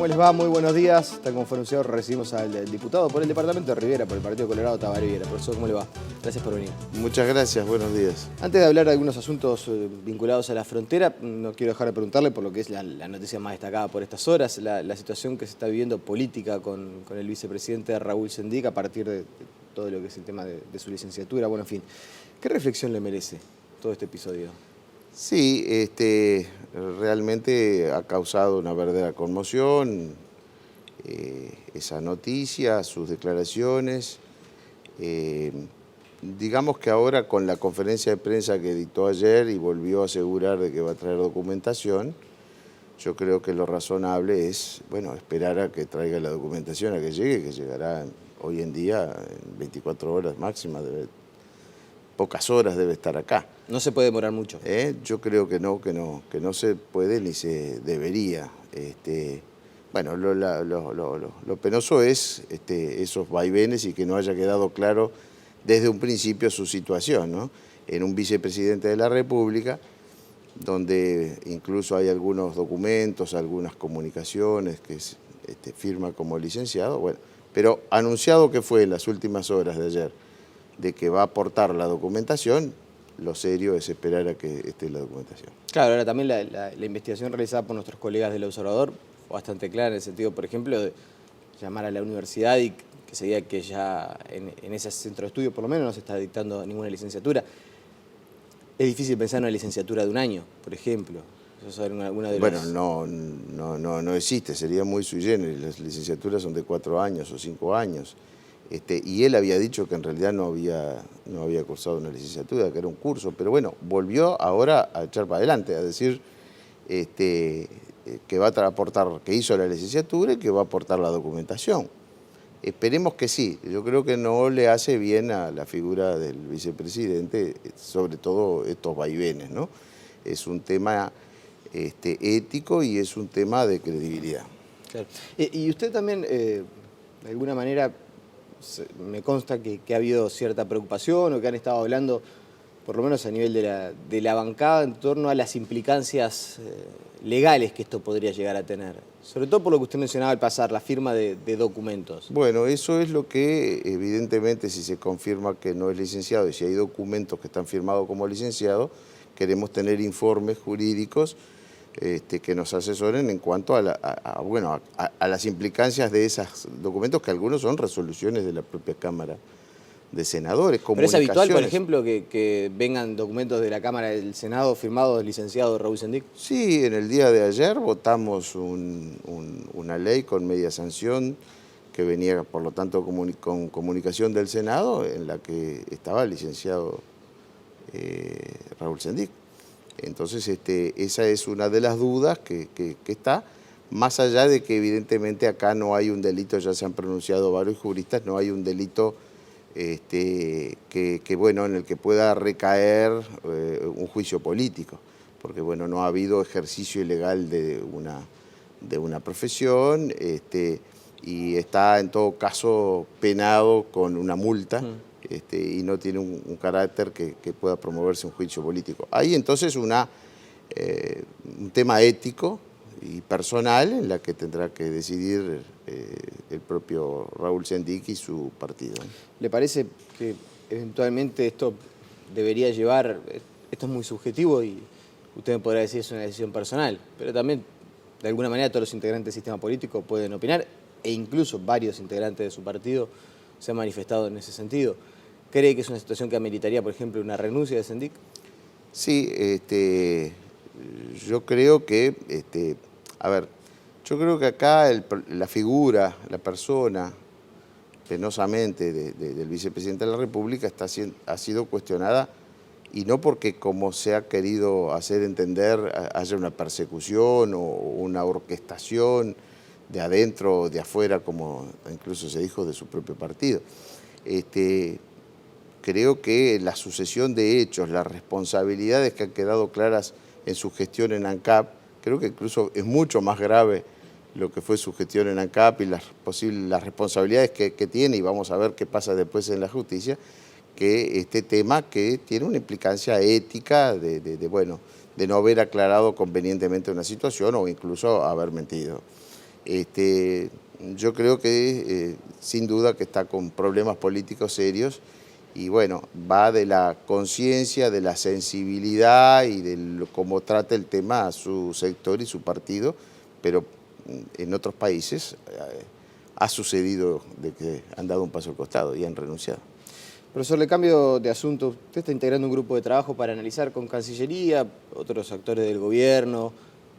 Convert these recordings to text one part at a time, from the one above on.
¿Cómo les va? Muy buenos días. Tal como fue anunciado, recibimos al diputado por el departamento de Rivera, por el Partido Colorado, Tabaré Viera. Profesor, ¿cómo le va? Gracias por venir. Muchas gracias, buenos días. Antes de hablar de algunos asuntos vinculados a la frontera, no quiero dejar de preguntarle por lo que es la noticia más destacada por estas horas, la situación que se está viviendo política con el vicepresidente Raúl Sendic a partir de todo lo que es el tema de su licenciatura. Bueno, en fin, ¿qué reflexión le merece todo este episodio? Sí, realmente ha causado una verdadera conmoción esa noticia, sus declaraciones. Digamos que ahora con la conferencia de prensa que dictó ayer y volvió a asegurar de que va a traer documentación, yo creo que lo razonable es, bueno, esperar a que traiga la documentación, a que llegará hoy en día en 24 horas máximas, pocas horas debe estar acá. No se puede demorar mucho. Yo creo que no se puede ni se debería. Bueno, lo penoso es esos vaivenes y que no haya quedado claro desde un principio su situación, ¿no? En un vicepresidente de la República, donde incluso hay algunos documentos, algunas comunicaciones que firma como licenciado, bueno, pero anunciado que fue en las últimas horas de ayer, de que va a aportar la documentación, lo serio es esperar a que esté la documentación. Claro, ahora también la investigación realizada por nuestros colegas del Observador fue bastante clara en el sentido, por ejemplo, de llamar a la universidad y que se diga que ya en ese centro de estudio por lo menos no se está dictando ninguna licenciatura. Es difícil pensar en una licenciatura de un año, por ejemplo. Bueno, no existe, sería muy sui generis. Las licenciaturas son de 4 años o 5 años. Y él había dicho que en realidad no había cursado una licenciatura, que era un curso, pero bueno, volvió ahora a echar para adelante, a decir que va a aportar, que hizo la licenciatura y que va a aportar la documentación. Esperemos que sí, yo creo que no le hace bien a la figura del vicepresidente, sobre todo estos vaivenes, ¿no? Es un tema ético y es un tema de credibilidad. Claro. Y usted también, de alguna manera, me consta que ha habido cierta preocupación o que han estado hablando, por lo menos a nivel de la bancada, en torno a las implicancias legales que esto podría llegar a tener. Sobre todo por lo que usted mencionaba al pasar, la firma de documentos. Bueno, eso es lo que evidentemente si se confirma que no es licenciado y si hay documentos que están firmados como licenciado, queremos tener informes jurídicos que nos asesoren en cuanto a las implicancias de esos documentos, que algunos son resoluciones de la propia Cámara de Senadores, ¿Pero es habitual, por ejemplo, que vengan documentos de la Cámara del Senado firmados del licenciado Raúl Sendic? Sí, en el día de ayer votamos una ley con media sanción que venía, por lo tanto, con comunicación del Senado, en la que estaba el licenciado Raúl Sendic. Entonces, esa es una de las dudas que está, más allá de que evidentemente acá no hay un delito, ya se han pronunciado varios juristas, no hay un delito bueno, en el que pueda recaer un juicio político, porque bueno, no ha habido ejercicio ilegal de una profesión y está en todo caso penado con una multa. Y no tiene un carácter que pueda promoverse un juicio político. Hay entonces un tema ético y personal en la que tendrá que decidir el propio Raúl Sendic y su partido. ¿Le parece que eventualmente esto debería llevar, esto es muy subjetivo y usted me podrá decir es una decisión personal, pero también de alguna manera todos los integrantes del sistema político pueden opinar e incluso varios integrantes de su partido se han manifestado en ese sentido? ¿Cree que es una situación que ameritaría, por ejemplo, una renuncia de Sendic? Sí, yo creo que, yo creo que acá la figura, la persona, penosamente, del vicepresidente de la República ha sido cuestionada, y no porque, como se ha querido hacer entender, haya una persecución o una orquestación de adentro o de afuera, como incluso se dijo de su propio partido. Creo que la sucesión de hechos, las responsabilidades que han quedado claras en su gestión en ANCAP, creo que incluso es mucho más grave lo que fue su gestión en ANCAP y las responsabilidades que tiene, y vamos a ver qué pasa después en la justicia, que este tema que tiene una implicancia ética de no haber aclarado convenientemente una situación o incluso haber mentido. Yo creo que sin duda que está con problemas políticos serios y bueno, va de la conciencia, de la sensibilidad y de cómo trata el tema a su sector y su partido, pero en otros países ha sucedido de que han dado un paso al costado y han renunciado. Profesor, le cambio de asunto. Usted está integrando un grupo de trabajo para analizar con Cancillería, otros actores del gobierno,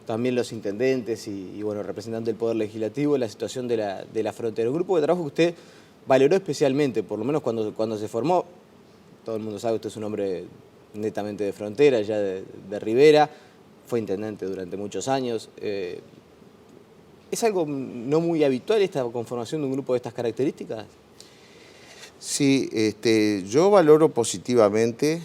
también los intendentes y bueno, representantes del Poder Legislativo, la situación de la frontera. Un grupo de trabajo que usted valoró especialmente, por lo menos cuando se formó. Todo el mundo sabe que usted es un hombre netamente de frontera, ya de Rivera, fue intendente durante muchos años. ¿Es algo no muy habitual esta conformación de un grupo de estas características? Sí, yo valoro positivamente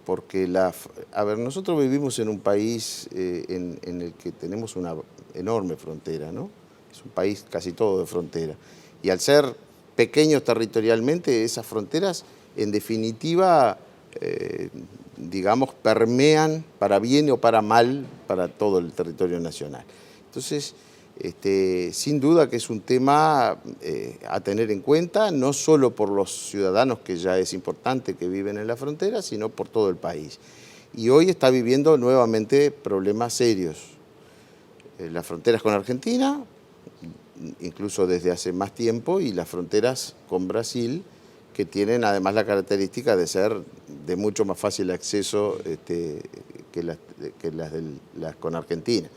porque nosotros vivimos en un país en el que tenemos una enorme frontera, ¿no? Es un país casi todo de frontera. Y al ser pequeños territorialmente, esas fronteras, en definitiva, digamos, permean para bien o para mal para todo el territorio nacional. Entonces, sin duda que es un tema a tener en cuenta, no solo por los ciudadanos, que ya es importante que viven en la frontera, sino por todo el país. Y hoy está viviendo nuevamente problemas serios. Las fronteras con Argentina, incluso desde hace más tiempo, y las fronteras con Brasil, que tienen además la característica de ser de mucho más fácil acceso que las con Argentina.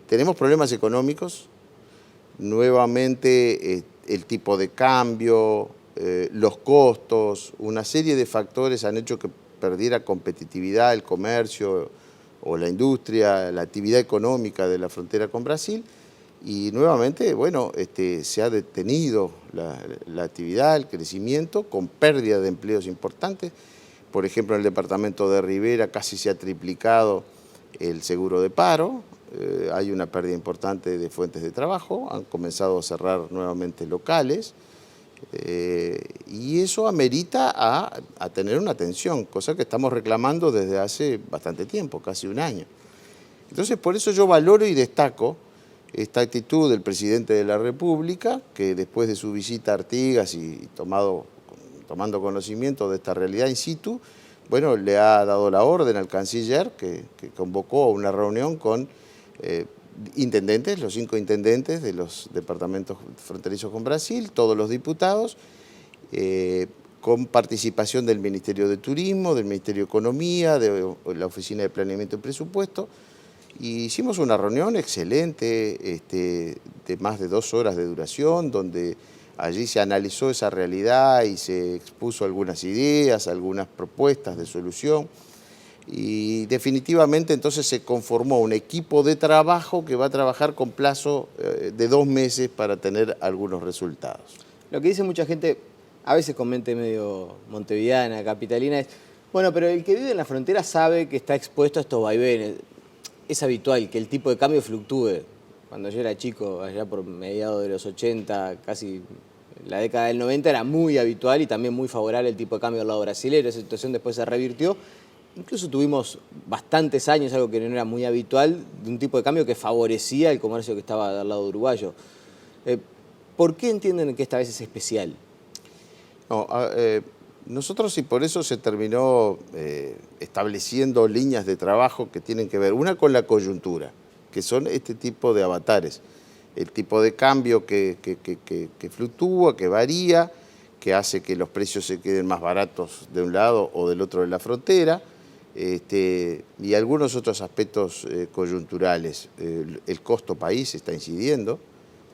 Tenemos problemas económicos, nuevamente el tipo de cambio, los costos, una serie de factores han hecho que perdiera competitividad el comercio o la industria, la actividad económica de la frontera con Brasil y nuevamente, bueno, se ha detenido la actividad, el crecimiento con pérdida de empleos importantes. Por ejemplo, en el departamento de Rivera casi se ha triplicado el seguro de paro. Hay una pérdida importante de fuentes de trabajo, han comenzado a cerrar nuevamente locales y eso amerita a tener una atención, cosa que estamos reclamando desde hace bastante tiempo, casi un año. Entonces, por eso yo valoro y destaco esta actitud del presidente de la República, que después de su visita a Artigas y tomando conocimiento de esta realidad in situ, bueno, le ha dado la orden al canciller que convocó a una reunión con intendentes, los 5 intendentes de los departamentos fronterizos con Brasil, todos los diputados, con participación del Ministerio de Turismo, del Ministerio de Economía, de la Oficina de Planeamiento y Presupuesto. Y hicimos una reunión excelente, de más de 2 horas de duración, donde allí se analizó esa realidad y se expuso algunas ideas, algunas propuestas de solución. Y definitivamente entonces se conformó un equipo de trabajo que va a trabajar con plazo de 2 meses para tener algunos resultados. Lo que dice mucha gente, a veces con mente medio montevideana, capitalina, es, bueno, pero el que vive en la frontera sabe que está expuesto a estos vaivenes. Es habitual que el tipo de cambio fluctúe. Cuando yo era chico, allá por mediados de los 80, casi la década del 90, era muy habitual y también muy favorable el tipo de cambio al lado brasileño. Esa situación después se revirtió. Incluso tuvimos bastantes años, algo que no era muy habitual, de un tipo de cambio que favorecía el comercio que estaba del lado uruguayo. ¿Por qué entienden que esta vez es especial? No, nosotros y por eso se terminó estableciendo líneas de trabajo que tienen que ver, una con la coyuntura, que son este tipo de avatares, el tipo de cambio que fluctúa, que varía, que hace que los precios se queden más baratos de un lado o del otro de la frontera, y algunos otros aspectos coyunturales. El costo país está incidiendo,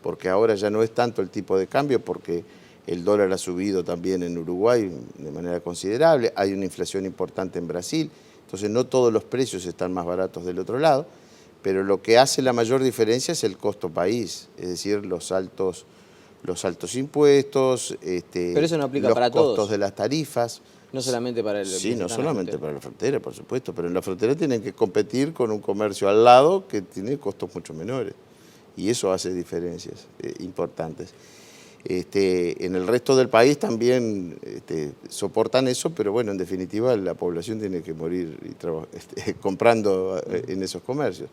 porque ahora ya no es tanto el tipo de cambio, porque el dólar ha subido también en Uruguay de manera considerable, hay una inflación importante en Brasil, entonces no todos los precios están más baratos del otro lado, pero lo que hace la mayor diferencia es el costo país, es decir, los altos impuestos, pero eso no aplica los para costos todos. de las tarifas. No solamente para el... Sí, no solamente para la frontera, por supuesto, pero en la frontera tienen que competir con un comercio al lado que tiene costos mucho menores. Y eso hace diferencias importantes. En el resto del país también soportan eso, pero bueno, en definitiva la población tiene que morir comprando en esos comercios.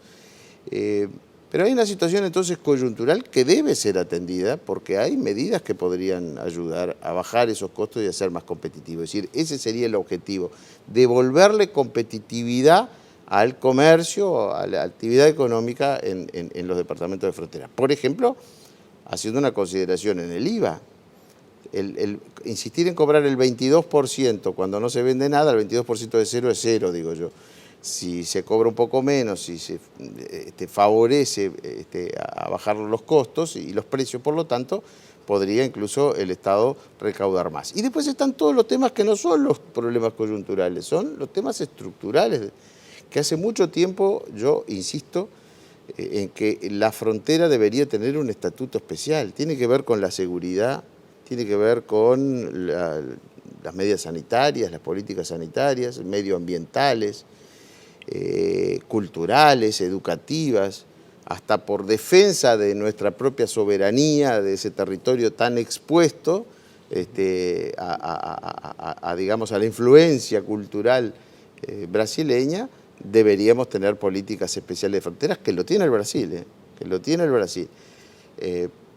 Pero hay una situación entonces coyuntural que debe ser atendida porque hay medidas que podrían ayudar a bajar esos costos y a ser más competitivos. Es decir, ese sería el objetivo, devolverle competitividad al comercio, a la actividad económica en los departamentos de frontera. Por ejemplo, haciendo una consideración en el IVA, el insistir en cobrar el 22% cuando no se vende nada, el 22% de cero es cero, digo yo. Si se cobra un poco menos, si se favorece a bajar los costos y los precios, por lo tanto, podría incluso el Estado recaudar más. Y después están todos los temas que no son los problemas coyunturales, son los temas estructurales, que hace mucho tiempo yo insisto en que la frontera debería tener un estatuto especial, tiene que ver con la seguridad, tiene que ver con las medidas sanitarias, las políticas sanitarias, medioambientales, culturales, educativas, hasta por defensa de nuestra propia soberanía, de ese territorio tan expuesto digamos, a la influencia cultural brasileña, deberíamos tener políticas especiales de fronteras, que lo tiene el Brasil, que lo tiene el Brasil.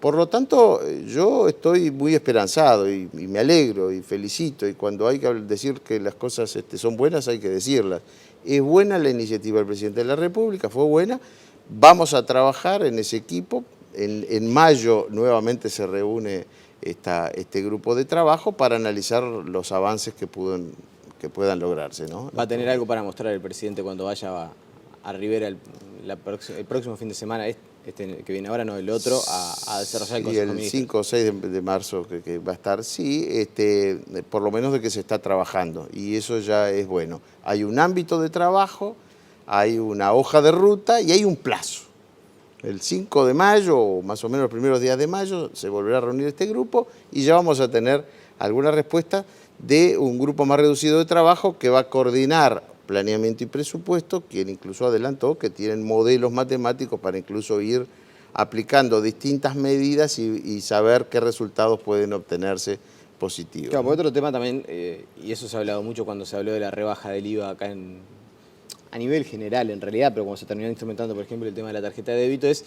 Por lo tanto, yo estoy muy esperanzado y me alegro y felicito, y cuando hay que decir que las cosas son buenas hay que decirlas. Es buena la iniciativa del presidente de la República, fue buena, vamos a trabajar en ese equipo, en mayo nuevamente se reúne este grupo de trabajo para analizar los avances que puedan lograrse, ¿no? ¿Va a tener algo para mostrar el presidente cuando vaya a Rivera el próximo fin de semana, que viene ahora, no el otro, a desarrollar el Consejo de Ministros? El 5 o 6 de marzo que va a estar, sí, por lo menos de que se está trabajando, y eso ya es bueno. Hay un ámbito de trabajo, hay una hoja de ruta y hay un plazo. El 5 de mayo, o más o menos los primeros días de mayo, se volverá a reunir este grupo y ya vamos a tener alguna respuesta de un grupo más reducido de trabajo que va a coordinar planeamiento y presupuesto, quien incluso adelantó que tienen modelos matemáticos para incluso ir aplicando distintas medidas y saber qué resultados pueden obtenerse positivos. Claro, por otro tema también, y eso se ha hablado mucho cuando se habló de la rebaja del IVA acá a nivel general en realidad, pero como se terminó instrumentando, por ejemplo, el tema de la tarjeta de débito, es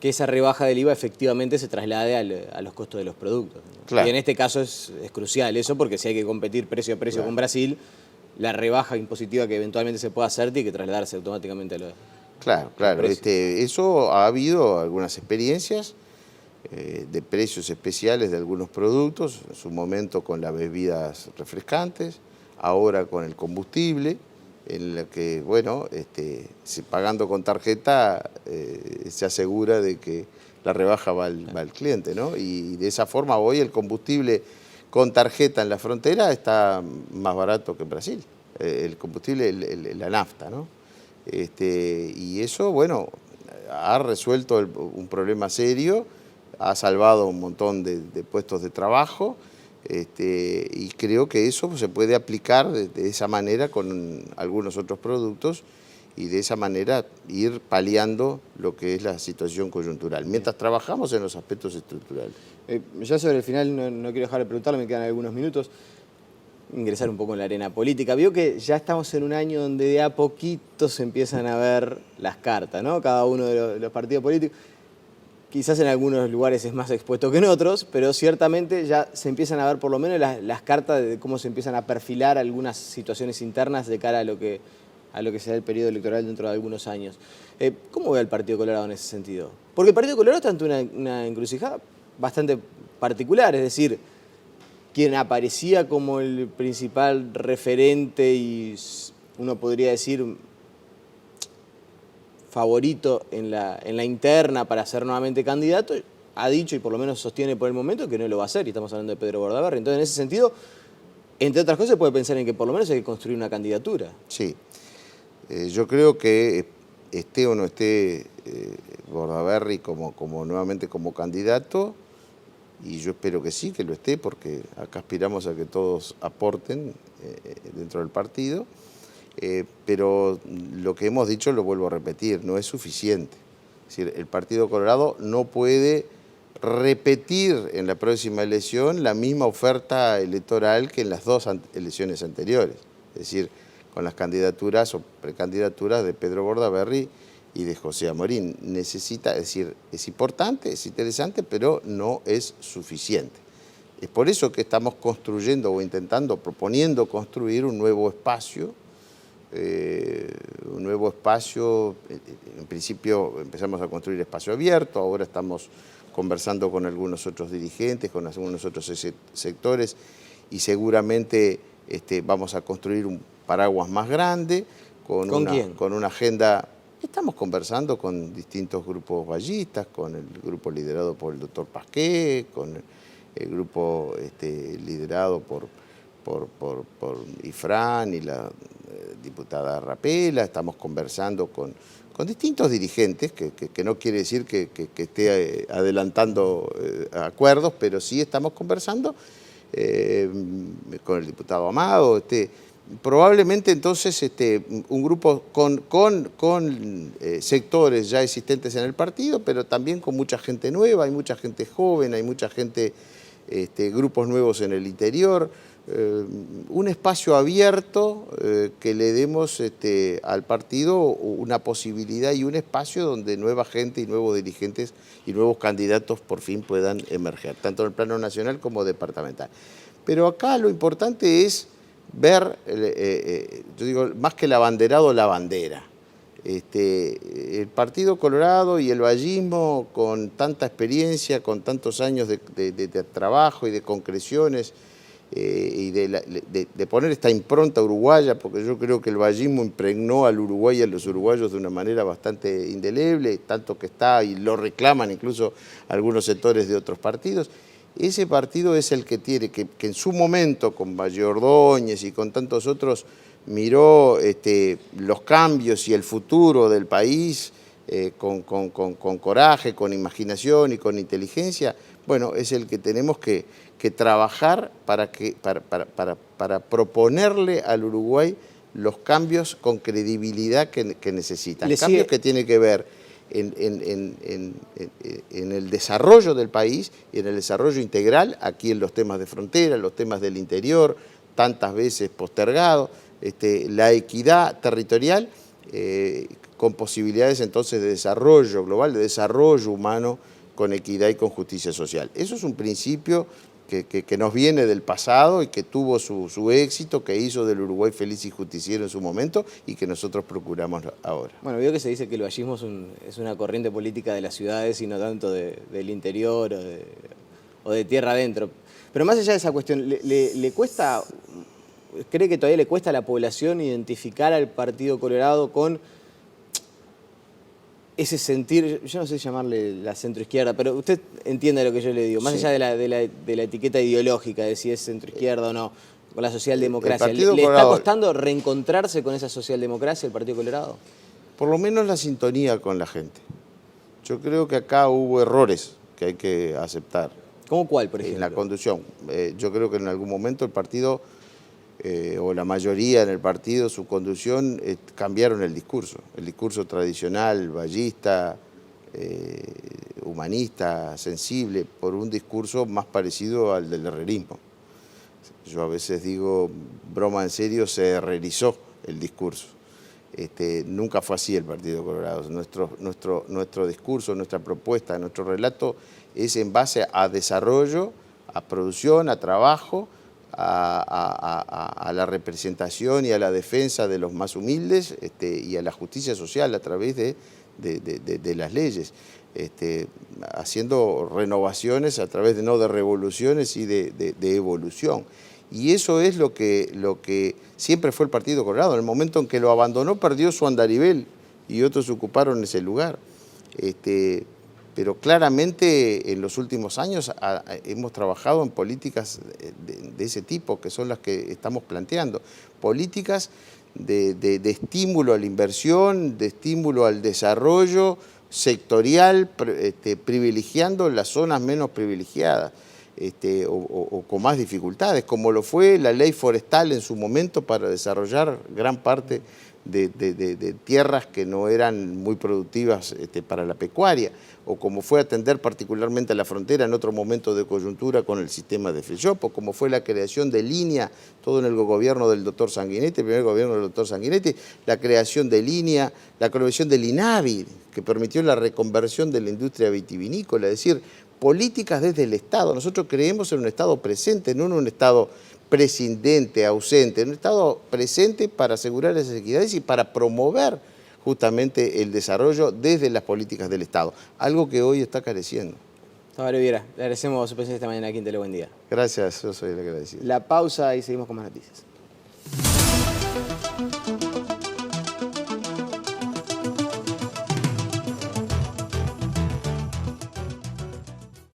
que esa rebaja del IVA efectivamente se traslade a los costos de los productos, ¿no? Claro. Y en este caso es crucial eso, porque si hay que competir precio a precio, claro, con Brasil, la rebaja impositiva que eventualmente se pueda hacer tiene que trasladarse automáticamente a los... Claro, eso ha habido algunas experiencias de precios especiales de algunos productos, en su momento con las bebidas refrescantes, ahora con el combustible, en la que, bueno, pagando con tarjeta se asegura de que la rebaja va al cliente, ¿no? Y de esa forma hoy el combustible con tarjeta en la frontera está más barato que en Brasil, el combustible, la nafta, ¿no? Y eso, bueno, ha resuelto un problema serio, ha salvado un montón de puestos de trabajo, y creo que eso se puede aplicar de esa manera con algunos otros productos y de esa manera ir paliando lo que es la situación coyuntural, mientras trabajamos en los aspectos estructurales. Ya sobre el final, no quiero dejar de preguntarle, me quedan algunos minutos, ingresar un poco en la arena política. Vio que ya estamos en un año donde de a poquito se empiezan a ver las cartas, ¿no? Cada uno de los partidos políticos. Quizás en algunos lugares es más expuesto que en otros, pero ciertamente ya se empiezan a ver por lo menos las cartas de cómo se empiezan a perfilar algunas situaciones internas de cara a lo que será el periodo electoral dentro de algunos años. ¿Cómo ve al Partido Colorado en ese sentido? Porque el Partido Colorado está ante una encrucijada bastante particular, es decir, quien aparecía como el principal referente y uno podría decir favorito en la interna para ser nuevamente candidato, ha dicho y por lo menos sostiene por el momento que no lo va a hacer, y estamos hablando de Pedro Bordaberry. Entonces, en ese sentido, entre otras cosas, puede pensar en que por lo menos hay que construir una candidatura. Sí, yo creo que esté o no esté Bordaberry nuevamente como candidato, y yo espero que sí, que lo esté, porque acá aspiramos a que todos aporten dentro del partido, pero lo que hemos dicho, lo vuelvo a repetir, no es suficiente. Es decir, el Partido Colorado no puede repetir en la próxima elección la misma oferta electoral que en las dos elecciones anteriores. Es decir, con las candidaturas o precandidaturas de Pedro Bordaberry y de José Amorín. Necesita, es decir, es importante, es interesante, pero no es suficiente. Es por eso que estamos construyendo o intentando, proponiendo construir un nuevo espacio. En principio empezamos a construir espacio abierto, ahora estamos conversando con algunos otros dirigentes, con algunos otros sectores, y seguramente vamos a construir un paraguas más grande, ¿Con quién? con una agenda. Estamos conversando con distintos grupos vallistas, con el grupo liderado por el doctor Pasqué, con el grupo liderado por Ifrán y la diputada Rapela. Estamos conversando con distintos dirigentes, que no quiere decir que esté adelantando acuerdos, pero sí estamos conversando con el diputado Amado. Probablemente entonces un grupo con sectores ya existentes en el partido, pero también con mucha gente nueva, hay mucha gente joven, hay mucha gente, grupos nuevos en el interior, un espacio abierto que le demos al partido una posibilidad y un espacio donde nueva gente y nuevos dirigentes y nuevos candidatos por fin puedan emerger, tanto en el plano nacional como departamental. Pero acá lo importante es ver, yo digo, más que el abanderado, la bandera. El Partido Colorado y el vallismo, con tanta experiencia, con tantos años de trabajo y de concreciones, y de poner esta impronta uruguaya, porque yo creo que el vallismo impregnó al Uruguay y a los uruguayos de una manera bastante indeleble, tanto que está, y lo reclaman incluso algunos sectores de otros partidos. Ese partido es el que tiene, que en su momento, con Valle Ordóñez y con tantos otros, miró los cambios y el futuro del país con coraje, con imaginación y con inteligencia. Bueno, es el que tenemos que trabajar para proponerle al Uruguay los cambios con credibilidad que necesita. Cambios que tienen que ver en el desarrollo del país y en el desarrollo integral, aquí en los temas de frontera, en los temas del interior, tantas veces postergados, la equidad territorial, con posibilidades entonces de desarrollo global, de desarrollo humano, con equidad y con justicia social. Eso es un principio que nos viene del pasado y que tuvo su éxito, que hizo del Uruguay feliz y justiciero en su momento y que nosotros procuramos ahora. Bueno, veo que se dice que el vallismo es una corriente política de las ciudades y no tanto del interior o de tierra adentro. Pero más allá de esa cuestión, ¿le cuesta, cree que todavía le cuesta a la población identificar al Partido Colorado con ese sentir, yo no sé llamarle la centroizquierda, pero usted entiende lo que yo le digo, más allá de la etiqueta ideológica, de si es centroizquierda o no, con la socialdemocracia, ¿le está costando reencontrarse con esa socialdemocracia el Partido Colorado? Por lo menos la sintonía con la gente. Yo creo que acá hubo errores que hay que aceptar. ¿Cómo cuál, por ejemplo? En la conducción. Yo creo que en algún momento el partido, o la mayoría en el partido, su conducción, cambiaron el discurso tradicional, vallista, humanista, sensible, por un discurso más parecido al del herrerismo. Yo a veces digo, broma en serio, se herrerizó el discurso. Nunca fue así el Partido Colorado. Nuestro discurso, nuestra propuesta, nuestro relato es en base a desarrollo, a producción, a trabajo, a la representación y a la defensa de los más humildes y a la justicia social a través de las leyes, haciendo renovaciones a través no de revoluciones y de evolución. Y eso es lo que siempre fue el Partido Colorado. En el momento en que lo abandonó, perdió su andarivel y otros ocuparon ese lugar. Pero claramente en los últimos años hemos trabajado en políticas de ese tipo, que son las que estamos planteando. Políticas de estímulo a la inversión, de estímulo al desarrollo sectorial, privilegiando las zonas menos privilegiadas. O con más dificultades, como lo fue la ley forestal en su momento para desarrollar gran parte de tierras que no eran muy productivas para la pecuaria, o como fue atender particularmente a la frontera en otro momento de coyuntura con el sistema de Freixop, o como fue la creación de línea, todo en el gobierno del doctor Sanguinetti, el primer gobierno del doctor Sanguinetti, la creación de línea, la creación del INAVI, que permitió la reconversión de la industria vitivinícola, es decir, políticas desde el Estado. Nosotros creemos en un Estado presente, no en un Estado prescindente, ausente, en un Estado presente para asegurar esas equidades y para promover justamente el desarrollo desde las políticas del Estado, algo que hoy está careciendo. Tabaré Viera, le agradecemos su presencia esta mañana aquí en Tele Buen Día. Gracias, yo soy el agradecido. La pausa y seguimos con más noticias.